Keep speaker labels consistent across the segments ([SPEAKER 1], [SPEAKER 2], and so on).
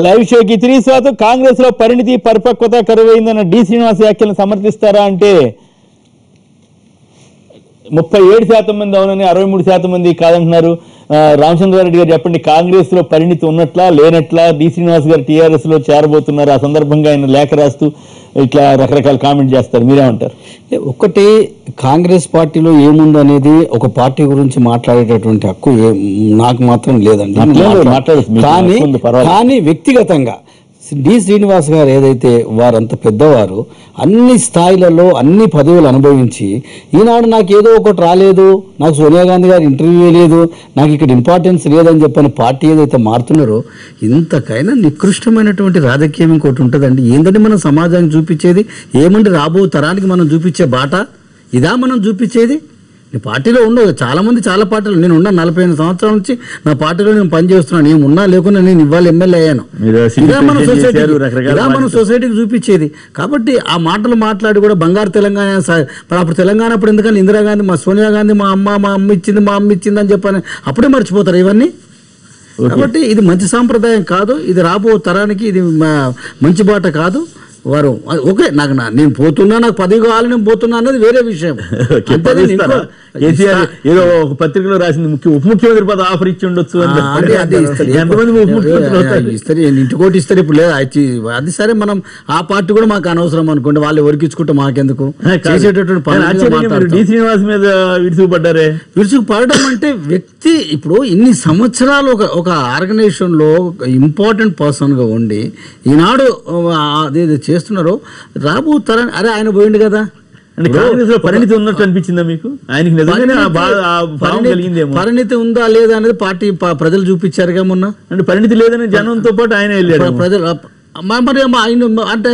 [SPEAKER 1] Live షోకి తిరిగి స్వాగతం. కాంగ్రెస్ లో పరిణితి పరిపక్వత కరువైందన్న డి శ్రీనివాస్ వ్యాఖ్యలను సమర్థిస్తారా అంటే 37% మంది అవునని, 63% మంది కాదంటున్నారు. రామచంద్రారెడ్డి గారు చెప్పండి, కాంగ్రెస్ లో పరిణితి ఉన్నట్లా లేనట్లా? డి శ్రీనివాస్ గారు టీఆర్ఎస్ లో చేరబోతున్నారు. ఆ సందర్భంగా ఆయన లేఖ రాస్తూ ఇట్లా రకరకాల కామెంట్ చేస్తారు. మీరేమంటారు?
[SPEAKER 2] ఒకటి, కాంగ్రెస్ పార్టీలో ఏముంది అనేది ఒక పార్టీ గురించి మాట్లాడేటటువంటి హక్కు నాకు మాత్రం లేదండి. కానీ వ్యక్తిగతంగా డి శ్రీనివాస్ గారు ఏదైతే వారంత పెద్దవారు, అన్ని స్థాయిలలో అన్ని పదవులు అనుభవించి ఈనాడు నాకు ఏదో ఒకటి రాలేదు, నాకు సోనియా గాంధీ గారు ఇంటర్వ్యూ లేదు, నాకు ఇక్కడ ఇంపార్టెన్స్ లేదని చెప్పని పార్టీ ఏదైతే మారుతున్నారో, ఇంతకైనా నికృష్టమైనటువంటి రాజకీయం ఇంకోటి ఉంటుందండి. ఏంటంటే మనం సమాజానికి చూపించేది ఏమంటే రాబో తరానికి మనం చూపించే బాట ఇదా మనం చూపించేది? నీ పార్టీలో ఉండవు చాలామంది, చాలా పార్టీలు నేను ఉన్నా 45 సంవత్సరాల నుంచి నా పార్టీలో నేను పనిచేస్తున్నాను. నేను ఉన్నా లేకుండా నేను ఇవాళ ఎమ్మెల్యే అయ్యాను. ఇదా మన సొసైటీకి చూపించేది. కాబట్టి ఆ మాటలు మాట్లాడి కూడా బంగారు తెలంగాణ, అప్పుడు తెలంగాణ అప్పుడు ఎందుకని ఇందిరాగాంధీ, మా సోనియా గాంధీ మా అమ్మ ఇచ్చింది అని చెప్పని అప్పుడే మర్చిపోతారు ఇవన్నీ. కాబట్టి ఇది మంచి సాంప్రదాయం కాదు, ఇది రాబో తరానికి ఇది మంచి బాట కాదు. వారు ఓకే, నేను పోతున్నా, నాకు పదవి కావాలి, నేను పోతున్నా అన్నది వేరే విషయం.
[SPEAKER 1] ఏదో ఒక పత్రికలో రాసింది ఉప ముఖ్యమంత్రి పదవి ఆఫర్ ఇచ్చి ఉండొచ్చు
[SPEAKER 2] ఇస్తారు, ఇంటికోటి ఇస్తారు. ఇప్పుడు లేదా అది సరే, మనం ఆ పార్టీ కూడా మాకు అనవసరం అనుకోండి, వాళ్ళు ఎవరికిచ్చుకుంటే మాకెందుకు చేసేటటువంటి
[SPEAKER 1] డి శ్రీనివాస్ మీద
[SPEAKER 2] విరుచుకుపడడం అంటే వ్యక్తి ఇప్పుడు ఇన్ని సంవత్సరాలు ఒక ఆర్గనైజేషన్ లో ఇంపార్టెంట్ పర్సన్ గా ఉండి ఈనాడు అదేదో చేస్తున్నారు. రాబోతారని అరే ఆయన పోయిండు కదా,
[SPEAKER 1] పరిణితి ఉన్నట్టు అనిపించిందా మీకు? ఆయనకి
[SPEAKER 2] పరిణితి ఉందా లేదా అనేది పార్టీ ప్రజలు చూపించారుగా మొన్న.
[SPEAKER 1] అంటే పరిణితి లేదని జనంతో పాటు ఆయన వెళ్ళాడు.
[SPEAKER 2] ప్రజలు మరి ఆయన అంటే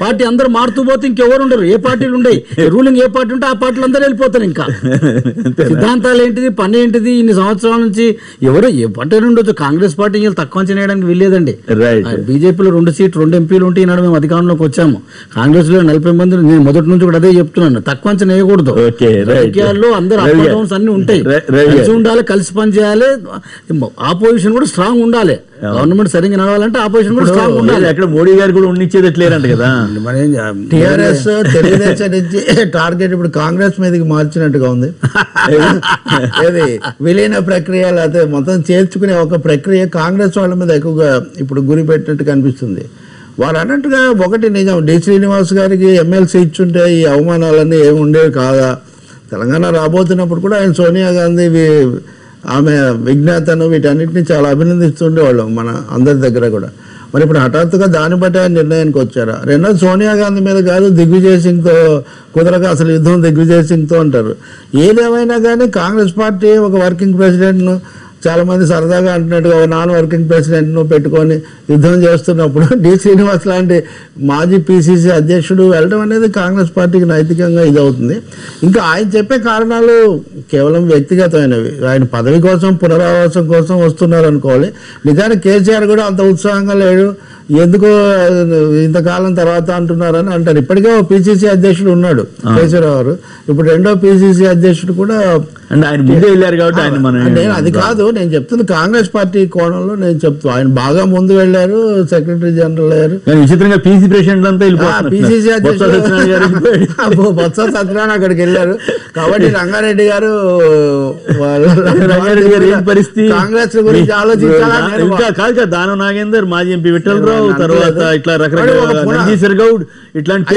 [SPEAKER 2] పార్టీ అందరూ మారుతూ పోతే ఇంకెవరు ఉండరు. ఏ పార్టీలు ఉండవు, రూలింగ్ ఏ పార్టీ ఉంటే ఆ పార్టీలు అందరూ వెళ్ళిపోతారు. ఇంకా సిద్ధాంతాలు ఏంటిది, పని ఏంటిది, ఇన్ని సంవత్సరాల నుంచి ఎవరు ఏ పార్టీ ఉండొచ్చు. కాంగ్రెస్ పార్టీ తక్కువ చేయడానికి వెళ్ళలేదండి. బీజేపీలో 2 సీట్లు 2 ఎంపీలు ఉంటే ఈనాడు మేము అధికారంలోకి వచ్చాము. కాంగ్రెస్ లో 40 మంది, నేను మొదటి నుంచి కూడా అదే చెప్తున్నాను, తక్కువ అంచనా వేయకూడదు. రాజకీయాల్లో అందరూ అప్ అండ్ డౌన్స్ అన్ని ఉంటాయి, కలిసి ఉండాలి, కలిసి పని చేయాలి. ఆపోజిషన్ కూడా స్ట్రాంగ్ ఉండాలి. గవర్నమెంట్ సరిగ్గా నడవాలంటే ఆపోజిషన్ కూడా స్ట్రాంగ్ ఉండాలి.
[SPEAKER 1] అక్కడ మోడీ గారు కూడా ఉండిచ్చేదట్లేరంట కదా.
[SPEAKER 3] టీఆర్ఎస్ తెలుగుదేశం నుంచి టార్గెట్ ఇప్పుడు కాంగ్రెస్ మీదకి మార్చినట్టుగా ఉంది. ఇది విలీన ప్రక్రియ లేకపోతే మొత్తం చేర్చుకునే ఒక ప్రక్రియ కాంగ్రెస్ వాళ్ళ మీద ఎక్కువగా ఇప్పుడు గురి పెట్టినట్టు కనిపిస్తుంది. వారు అన్నట్టుగా ఒకటి నిజం, డి శ్రీనివాస్ గారికి ఎమ్మెల్సీ ఇచ్చుంటే ఈ అవమానాలన్నీ ఏమి ఉండేవి కాదా. తెలంగాణ రాబోతున్నప్పుడు కూడా ఆయన సోనియా గాంధీ ఆమె విజ్ఞాతను వీటన్నిటిని చాలా అభినందిస్తుండేవాళ్ళం మన అందరి దగ్గర కూడా. మరి ఇప్పుడు హఠాత్తుగా దాన్ని బట్టి ఆయన నిర్ణయానికి వచ్చారా? రెండోది సోనియా గాంధీ మీద కాదు, దిగ్విజయ్ సింగ్తో కుదరక అసలు యుద్ధం దిగ్విజయ్ సింగ్తో అంటారు. ఏదేమైనా కానీ కాంగ్రెస్ పార్టీ ఒక వర్కింగ్ ప్రెసిడెంట్ను, చాలా మంది సరదాగా అంటున్నట్టుగా నాన్ వర్కింగ్ ప్రెసిడెంట్ను పెట్టుకొని యుద్ధం చేస్తున్నప్పుడు డి శ్రీనివాస్ లాంటి మాజీ పిసిసి అధ్యక్షుడు వెళ్ళడం అనేది కాంగ్రెస్ పార్టీకి నైతికంగా ఇదవుతుంది. ఇంకా ఆయన చెప్పే కారణాలు కేవలం వ్యక్తిగతమైనవి. ఆయన పదవి కోసం, పునరావాసం కోసం వస్తున్నారు అనుకోవాలి. నిజానికి కేసీఆర్ కూడా అంత ఉత్సాహంగా లేడు, ఎందుకో ఇంతకాలం తర్వాత అంటున్నారని అంటారు. ఇప్పటికే ఒక పిసిసి అధ్యక్షుడు ఉన్నాడు కేసీఆర్ గారు, ఇప్పుడు రెండో పిసిసి అధ్యక్షుడు కూడా నేను అది కాదు నేను చెప్తుంది, కాంగ్రెస్ పార్టీ కోణంలో నేను చెప్తాను. ఆయన బాగా ముందు వెళ్ళారు, సెక్రటరీ జనరల్ అయ్యారు.
[SPEAKER 1] విచిత్రంగా పిసి ప్రెసిడెంట్ అంతా
[SPEAKER 3] పిసిసి అధ్యక్షుడు బొత్స సత్యనారాయణ అక్కడికి వెళ్ళారు. కాబట్టి రంగారెడ్డి గారు
[SPEAKER 1] పరిస్థితి
[SPEAKER 3] కాంగ్రెస్ గురించి ఆలోచించాలి.
[SPEAKER 1] దానం నాగేందర్, మాజీ ఎంపీ విఠలరావు, తర్వాత ఇట్లా రకరకాల గౌడ్, ఇట్లాంటి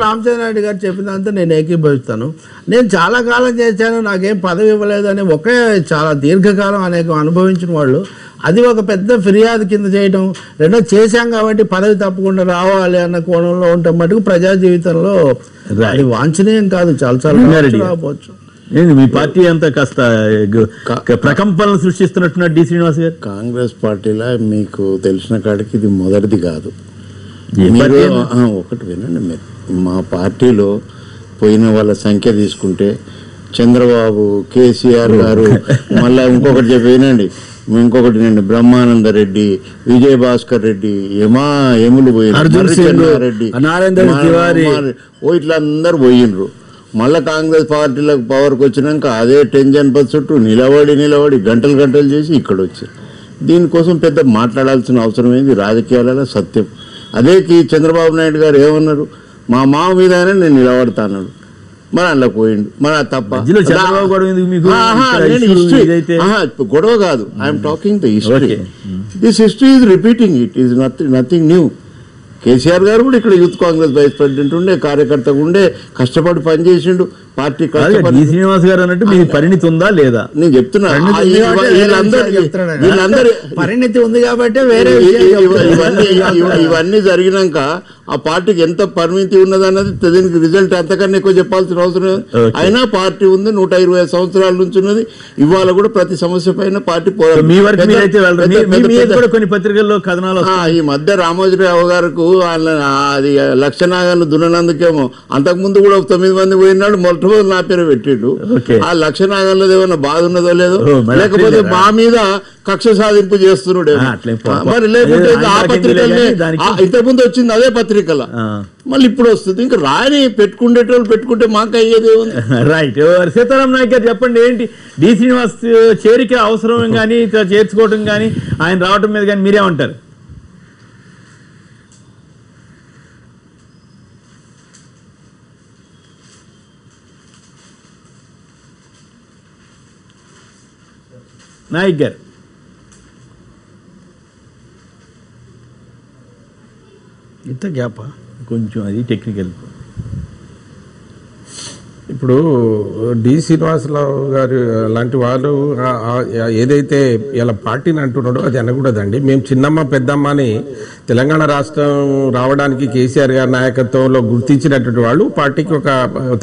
[SPEAKER 3] రామచంద్రారెడ్డి గారు చెప్పినంత నేను ఏకీభవిస్తాను. నేను చాలా కాలం చేశాను, నాకేం పదవి ఇవ్వలేదు అని ఒకే చాలా దీర్ఘకాలం అనేక అనుభవించిన వాళ్ళు అది ఒక పెద్ద ఫిర్యాదు కింద చేయడం. రెండో చేశాం కాబట్టి పదవి తప్పకుండా రావాలి అన్న కోణంలో ఉండటం మటుకు ప్రజా జీవితంలో అది వాంఛనీయం కాదు. చాలా రావచ్చు.
[SPEAKER 1] మీ పార్టీ అంతా కాస్త ప్రకంపనలు సృష్టిస్తున్నట్టున్నారు డి శ్రీనివాస్ గారు.
[SPEAKER 4] కాంగ్రెస్ పార్టీలో మీకు తెలిసిన కాడికి ఇది మొదటిది కాదు. ఒకటి వినండి, మీరు మా పార్టీలో పోయిన వాళ్ళ సంఖ్య తీసుకుంటే చంద్రబాబు, కేసీఆర్ గారు, మళ్ళీ ఇంకొకటి చెప్పినండి, ఇంకొకటి నండి బ్రహ్మానంద రెడ్డి, విజయ్ భాస్కర్ రెడ్డి, ఎములు పోయినారెడ్డి, ఇట్లా అందరు పోయినరు. మళ్ళీ కాంగ్రెస్ పార్టీలకు పవర్కి వచ్చినాక అదే టెన్షన్ చుట్టూ నిలబడి గంటలు చేసి ఇక్కడ వచ్చారు. దీనికోసం పెద్ద మాట్లాడాల్సిన అవసరం ఏంది, రాజకీయాలలో సత్యం. అదే చంద్రబాబు నాయుడు గారు ఏమన్నారు, మా మామ మీదనే నేను నిలబడతాను, మరి అందులో పోయిండు, మరి అది తప్ప. గొడవ కాదు, I'm talking the history. This history is repeating, it is nothing new. KCR గారు కూడా ఇక్కడ యూత్ కాంగ్రెస్ వైస్ ప్రెసిడెంట్ ఉండే, కార్యకర్తగా ఉండే, కష్టపడి పనిచేసిండు పార్టీ.
[SPEAKER 1] శ్రీనివాస్ గారు అన్నట్టు మీ పరిణితి ఉందా లేదా
[SPEAKER 4] నేను చెప్తున్నా. వీళ్ళందరూ
[SPEAKER 3] పరిణితి ఉంది కాబట్టి వేరే
[SPEAKER 4] ఇవన్నీ జరిగినాక ఆ పార్టీకి ఎంత పరిమితి ఉన్నది అన్నది దీనికి రిజల్ట్ అంతకన్నా ఎక్కువ చెప్పాల్సిన అవసరం. అయినా పార్టీ ఉంది, 120 సంవత్సరాల నుంచి ఉన్నది. ఇవాళ కూడా ప్రతి సమస్య పైన పార్టీ
[SPEAKER 1] కొన్ని పత్రికల్లో కథనాలు.
[SPEAKER 4] ఈ మధ్య రామోజీరావు గారికి అది లక్షనాగాన్ని దున్నందుకేమో, అంతకుముందు కూడా 9 మంది పోయినాడు, మొట్టమొదటి నా పేరు పెట్టిండు. ఆ లక్షనాగంలో ఏమైనా బాధ ఉన్నదో లేదో, లేకపోతే మా మీద కక్ష సాధింపు చేస్తున్నాడు. మరి లేకుంటే ఆ పత్రికలనే ఇంతకుముందు వచ్చింది అదే పత్రికల, మళ్ళీ ఇప్పుడు వస్తుంది. ఇంకా రాని పెట్టుకునేటోళ్ళు పెట్టుకుంటే మాకు అయ్యేది ఏముంది.
[SPEAKER 1] రైట్. సీతారాం నాయక్ గారు చెప్పండి, ఏంటి డి శ్రీనివాస్ చేరిక అవసరం కానీ చేర్చుకోవటం కానీ ఆయన రావటం మీద కానీ మీరేమంటారు? నాయక్ గారు
[SPEAKER 2] ఇంత గ్యాపా
[SPEAKER 1] కొంచెం అది టెక్నికల్.
[SPEAKER 5] ఇప్పుడు డి శ్రీనివాసరావు గారు లాంటి వాళ్ళు ఏదైతే ఇలా పార్టీని అంటున్నాడో అది అనకూడదండి. మేము చిన్నమ్మ పెద్దమ్మ అని తెలంగాణ రాష్ట్రం రావడానికి కేసీఆర్ గారి నాయకత్వంలో గుర్తించినటువంటి వాళ్ళు పార్టీకి ఒక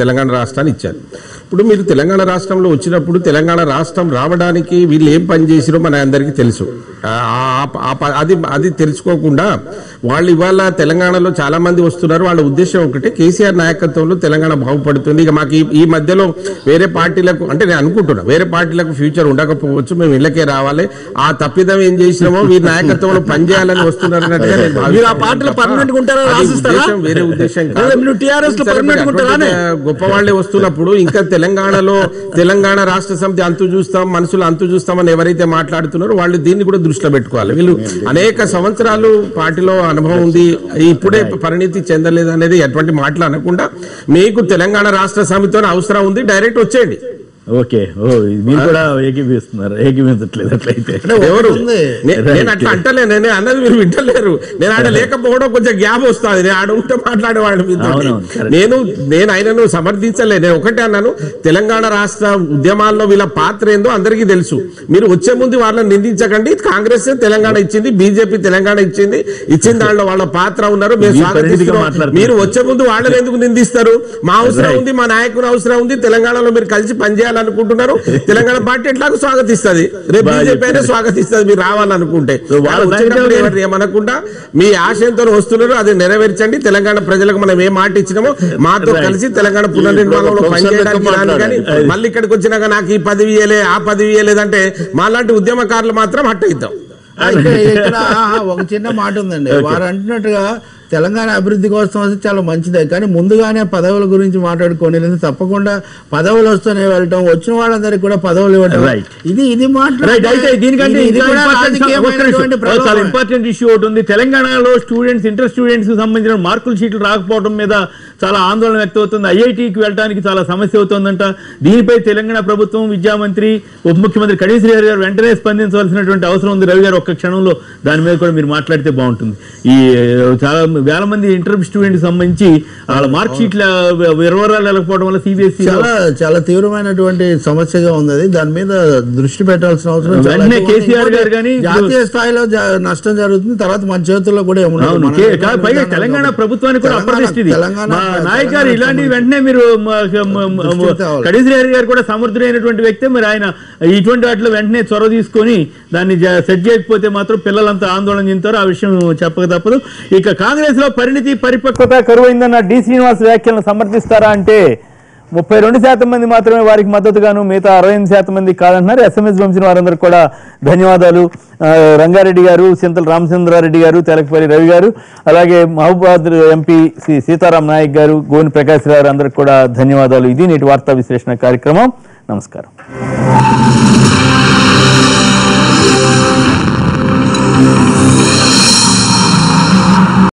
[SPEAKER 5] తెలంగాణ రాష్ట్రాన్ని ఇచ్చారు. ఇప్పుడు మీరు తెలంగాణ రాష్ట్రంలో వచ్చినప్పుడు తెలంగాణ రాష్ట్రం రావడానికి వీళ్ళు ఏం పని చేసిరో మన అందరికీ తెలుసు. అది తెలుసుకోకుండా వాళ్ళు ఇవాళ తెలంగాణలో చాలా మంది వస్తున్నారు. వాళ్ళ ఉద్దేశం ఒకటే, కేసీఆర్ నాయకత్వంలో తెలంగాణ బాగుపడుతుంది. ఇక మాకు ఈ మధ్యలో వేరే పార్టీలకు, అంటే నేను అనుకుంటున్నా వేరే పార్టీలకు ఫ్యూచర్ ఉండకపోవచ్చు, మేము ఇళ్ళకే రావాలి, ఆ తప్పిదం ఏం చేసినామో వీరి నాయకత్వంలో పనిచేయాలని వస్తున్నారు అన్నట్టుగా వేరే ఉద్దేశం గొప్ప వాళ్ళే వస్తున్నప్పుడు ఇంకా తెలంగాణలో తెలంగాణ రాష్ట్ర సమితి అంతు చూస్తాం, మనుషులు అంతు చూస్తామని ఎవరైతే మాట్లాడుతున్నారో వాళ్ళు దీన్ని కూడా దృష్టిలో పెట్టుకోవాలి. వీళ్ళు అనేక సంవత్సరాలు పార్టీలో అనుభవం ఉంది, ఇప్పుడే పరిణితి చెందలేదు అనేది ఎటువంటి మాటలు అనకుండా మీకు తెలంగాణ రాష్ట్ర సమితితో అవసరం ఉంది, డైరెక్ట్ వచ్చేయండి.
[SPEAKER 1] ఓకే. మీరు కూడా ఏకీవించట్లేదు అట్లయితే.
[SPEAKER 5] ఎవరు నేను అట్లా అంటలే, నేను అన్నది మీరు వింటలేరు. నేను ఆడ లేకపోవడం కొంచెం గ్యాప్ వస్తుంది, నేను ఆడ ఉంటే మాట్లాడేవాడు మీతో. నేను ఆయనను సమర్థించలే, నేను ఒకటే అన్నాను, తెలంగాణ రాష్ట్ర ఉద్యమాల్లో వీళ్ళ పాత్ర ఏందో అందరికీ తెలుసు. మీరు వచ్చే ముందు వాళ్ళని నిందించకండి. కాంగ్రెస్ తెలంగాణ ఇచ్చింది, బీజేపీ తెలంగాణ ఇచ్చిన దాంట్లో వాళ్ళ పాత్ర ఉన్నారు, మీరు వచ్చే ముందు వాళ్ళని ఎందుకు నిందిస్తారు? మా అవసరం ఉంది, మా నాయకుని అవసరం ఉంది, తెలంగాణలో మీరు కలిసి పనిచేయాలి అనుకుంటున్నారు. తెలంగాణ పార్టీ ఎట్లాగో స్వాగతిస్తుంది, రేపు బీజేపీ అయినా స్వాగతిస్తుంది మీరు రావాలనుకుంటే. ఏమనకుండా మీ ఆశయంతో వస్తున్నారు, అది నెరవేర్చండి. తెలంగాణ ప్రజలకు మనం ఏ మాట ఇచ్చినామో మాతో కలిసి తెలంగాణ పునర్నిర్మాణంలో పనిచేయడానికి. కానీ మళ్ళీ ఇక్కడికి వచ్చినాక నాకు ఈ పదవి ఇయ్యలే, ఆ పదవి ఇయ్యలేదంటే మాలాంటి ఉద్యమకారులు మాత్రం హట్ అవుతాం.
[SPEAKER 3] ఇక్కడ ఒక చిన్న మాట ఉందండి, వారు అంటున్నట్టుగా తెలంగాణ అభివృద్ధి కోసం వస్తే చాలా మంచిదే, కానీ ముందుగానే పదవుల గురించి మాట్లాడుకోండి. తప్పకుండా పదవులు వస్తూనే వెళ్ళటం, వచ్చిన వాళ్ళందరికీ కూడా పదవులు ఇవ్వటం, ఇది
[SPEAKER 1] చాలా ఇంపార్టెంట్ ఇష్యూ ఒకటి ఉంది. తెలంగాణలో స్టూడెంట్స్, ఇంటర్ స్టూడెంట్స్ సంబంధించిన మార్కుల షీట్లు రాకపోవడం మీద చాలా ఆందోళన వ్యక్తం అవుతుంది. ఐఐటికి వెళ్ళడానికి చాలా సమస్య అవుతుందంట. దీనిపై తెలంగాణ ప్రభుత్వం, విద్యామంత్రి, ఉప ముఖ్యమంత్రి కడియం శ్రీహరి గారు వెంటనే స్పందించవలసినటువంటి అవసరం ఉంది. రవి గారు ఒక్క క్షణంలో దాని మీద కూడా మీరు మాట్లాడితే బాగుంటుంది. ఈ చాలా వేల మంది ఇంటర్ స్టూడెంట్స్ సంబంధించి వాళ్ళ మార్క్ షీట్ల వివరాలు వెళ్ళకపోవడం వల్ల సిబిఎస్ఈ
[SPEAKER 3] చాలా తీవ్రమైనటువంటి సమస్యగా ఉంది. దాని మీద దృష్టి పెట్టాల్సిన అవసరం.
[SPEAKER 1] కేసీఆర్ గారు కానీ
[SPEAKER 3] జాతీయ స్థాయిలో నష్టం జరుగుతుంది, తర్వాత మన చేతుల్లో కూడా
[SPEAKER 1] పైగా తెలంగాణ ప్రభుత్వానికి కూడా అప్రతిష్ఠిది. నాయక్ గారు ఇలాంటి వెంటనే మీరు కడియం శ్రీహరి గారు కూడా సమర్థుడైనటువంటి వ్యక్తి, మరి ఆయన ఇటువంటి వాటిలో వెంటనే చొరవ తీసుకొని దాన్ని సెట్ చేయకపోతే మాత్రం పిల్లలంతా ఆందోళన చెందుతారు. ఆ విషయం చెప్పక తప్పదు. ఇక కాంగ్రెస్ లో పరిణితి, పరిపక్వత కరువైందన్న డి శ్రీనివాస్ వ్యాఖ్యలను సమర్థిస్తారా అంటే 32% మంది మాత్రమే వారికి మద్దతుగాను, మిగతా 68% మంది కాదంటున్నారు. SMS పంపిన వారందరికీ కూడా ధన్యవాదాలు. రంగారెడ్డి గారు, చింతల రామచంద్రారెడ్డి గారు, తెలకపల్లి రవి గారు, అలాగే మహబూబాద్ ఎంపీ సీతారాం నాయక్ గారు, గోని ప్రకాష్ గారు అందరికి కూడా ధన్యవాదాలు. ఇది నేటి వార్తా విశ్లేషణ కార్యక్రమం. నమస్కారం.